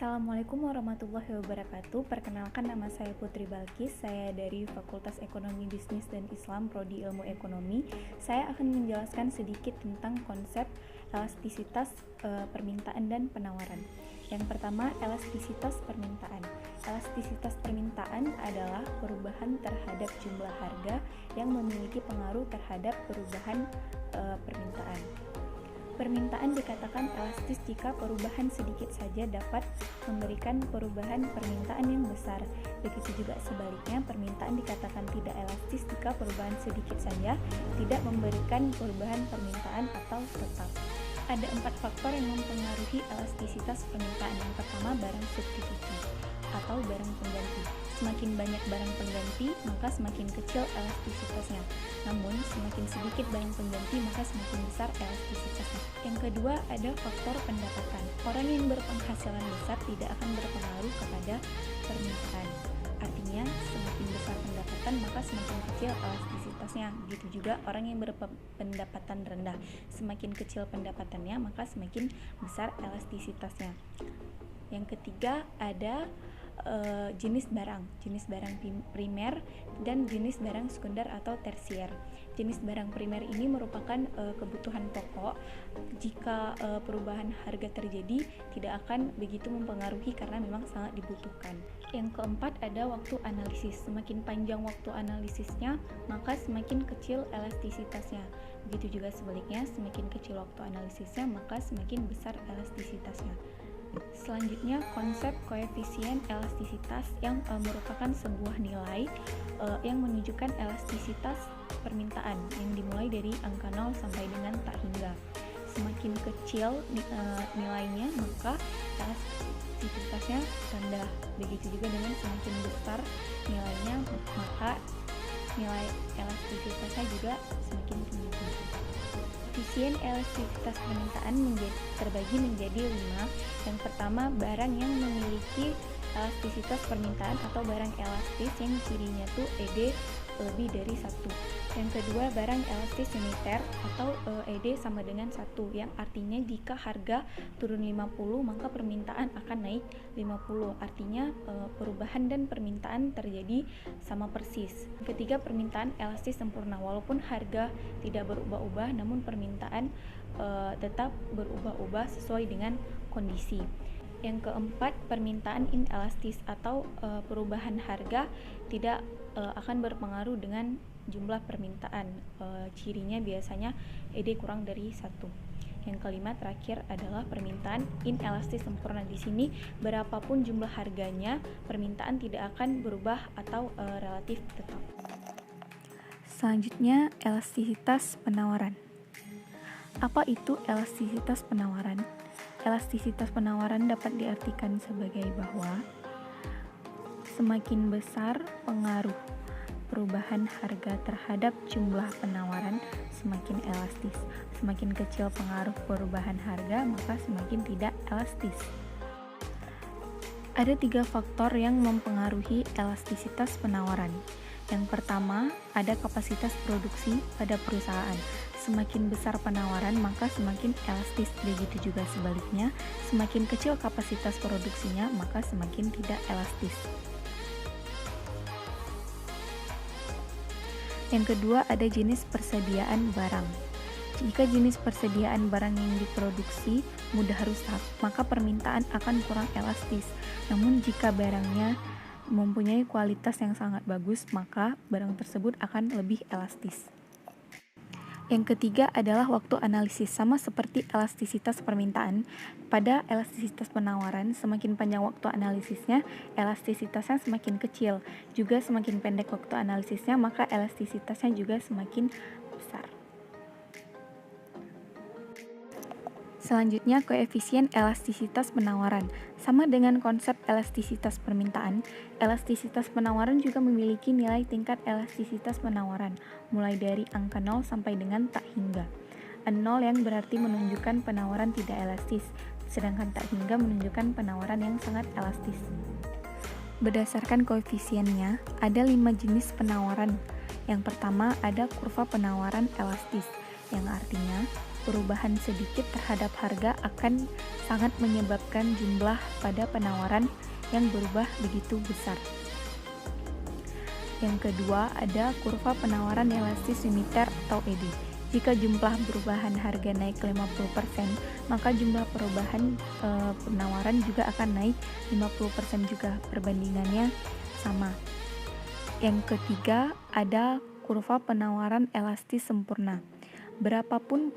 Assalamualaikum warahmatullahi wabarakatuh. Perkenalkan, nama saya Putri Balkis. Saya dari Fakultas Ekonomi Bisnis dan Islam, Prodi Ilmu Ekonomi. Saya akan menjelaskan sedikit tentang konsep elastisitas permintaan dan penawaran. Yang pertama, elastisitas permintaan. Elastisitas permintaan adalah perubahan terhadap jumlah harga yang memiliki pengaruh terhadap perubahan permintaan. Permintaan dikatakan elastis jika perubahan sedikit saja dapat memberikan perubahan permintaan yang besar. Begitu juga sebaliknya, permintaan dikatakan tidak elastis jika perubahan sedikit saja tidak memberikan perubahan permintaan atau tetap. Ada 4 faktor yang mempengaruhi elastisitas permintaan. Yang pertama, barang substitusi atau barang pengganti. Semakin banyak barang pengganti, maka semakin kecil elastisitasnya. Namun, semakin sedikit barang pengganti, maka semakin besar elastisitasnya. Yang kedua, ada faktor pendapatan. Orang yang berpenghasilan besar tidak akan berpengaruh kepada permintaan. Artinya, semakin besar pendapatan, maka semakin kecil elastisitasnya. Begitu juga orang yang berpendapatan rendah. Semakin kecil pendapatannya, maka semakin besar elastisitasnya. Yang ketiga, ada jenis barang primer dan jenis barang sekunder atau tersier. Jenis barang primer ini merupakan kebutuhan pokok. Jika perubahan harga terjadi, tidak akan begitu mempengaruhi karena memang sangat dibutuhkan. Yang keempat, ada waktu analisis. Semakin panjang waktu analisisnya, maka semakin kecil elastisitasnya. Begitu juga sebaliknya, semakin kecil waktu analisisnya, maka semakin besar elastisitasnya. Selanjutnya, konsep koefisien elastisitas yang merupakan sebuah nilai yang menunjukkan elastisitas permintaan yang dimulai dari angka 0 sampai dengan tak hingga. Semakin kecil nilainya, maka elastisitasnya rendah. Begitu juga dengan semakin besar nilainya, maka nilai elastisitasnya juga semakin tinggi. Koefisien elastisitas permintaan terbagi menjadi 5. Yang pertama, barang yang memiliki elastisitas permintaan atau barang elastis yang cirinya tuh ED lebih dari 1. Yang kedua, barang elastis uniter atau ED sama dengan 1, yang artinya jika harga turun 50 maka permintaan akan naik 50. Artinya perubahan dan permintaan terjadi sama persis. Yang ketiga, permintaan elastis sempurna. Walaupun harga tidak berubah-ubah, namun permintaan tetap berubah-ubah sesuai dengan kondisi. Yang keempat, permintaan inelastis atau perubahan harga tidak akan berpengaruh dengan jumlah permintaan. Cirinya biasanya ED kurang dari 1. Yang kelima, terakhir adalah permintaan inelastis sempurna. Di sini berapapun jumlah harganya, permintaan tidak akan berubah atau relatif tetap. Selanjutnya, elastisitas penawaran. Apa itu elastisitas penawaran? Elastisitas penawaran dapat diartikan sebagai bahwa semakin besar pengaruh perubahan harga terhadap jumlah penawaran, semakin elastis. Semakin kecil pengaruh perubahan harga, maka semakin tidak elastis. Ada 3 faktor yang mempengaruhi elastisitas penawaran. Yang pertama, ada kapasitas produksi pada perusahaan. Semakin besar penawaran, maka semakin elastis. Begitu juga sebaliknya, semakin kecil kapasitas produksinya, maka semakin tidak elastis. Yang kedua, ada jenis persediaan barang. Jika jenis persediaan barang yang diproduksi mudah rusak, maka permintaan akan kurang elastis. Namun jika barangnya mempunyai kualitas yang sangat bagus, maka barang tersebut akan lebih elastis. Yang ketiga adalah waktu analisis. Sama seperti elastisitas permintaan, pada elastisitas penawaran, semakin panjang waktu analisisnya, elastisitasnya semakin kecil. Juga semakin pendek waktu analisisnya, maka elastisitasnya juga semakin besar. Selanjutnya, koefisien elastisitas penawaran. Sama dengan konsep elastisitas permintaan, elastisitas penawaran juga memiliki nilai tingkat elastisitas penawaran, mulai dari angka 0 sampai dengan tak hingga. 0 yang berarti menunjukkan penawaran tidak elastis, sedangkan tak hingga menunjukkan penawaran yang sangat elastis. Berdasarkan koefisiennya, ada 5 jenis penawaran. Yang pertama, ada kurva penawaran elastis, yang artinya perubahan sedikit terhadap harga akan sangat menyebabkan jumlah pada penawaran yang berubah begitu besar. Yang kedua, ada kurva penawaran elastis uniter atau ED. Jika jumlah perubahan harga naik 50%, maka jumlah perubahan penawaran juga akan naik 50% juga, perbandingannya sama. Yang ketiga, ada kurva penawaran elastis sempurna. Berapapun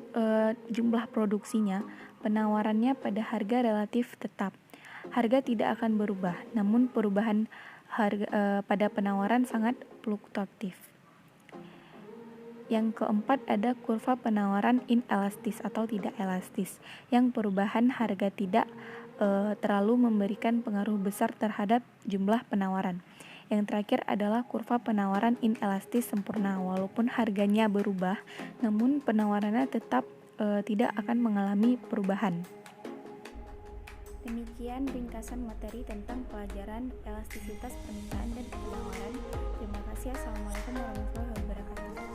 jumlah produksinya, penawarannya pada harga relatif tetap. Harga tidak akan berubah, namun perubahan harga pada penawaran sangat fluktuatif. Yang keempat, ada kurva penawaran inelastis atau tidak elastis, yang perubahan harga tidak terlalu memberikan pengaruh besar terhadap jumlah penawaran. Yang terakhir adalah kurva penawaran inelastis sempurna. Walaupun harganya berubah, namun penawarannya tetap tidak akan mengalami perubahan. Demikian ringkasan materi tentang pelajaran elastisitas permintaan dan penawaran. Terima kasih. Assalamualaikum warahmatullahi wabarakatuh.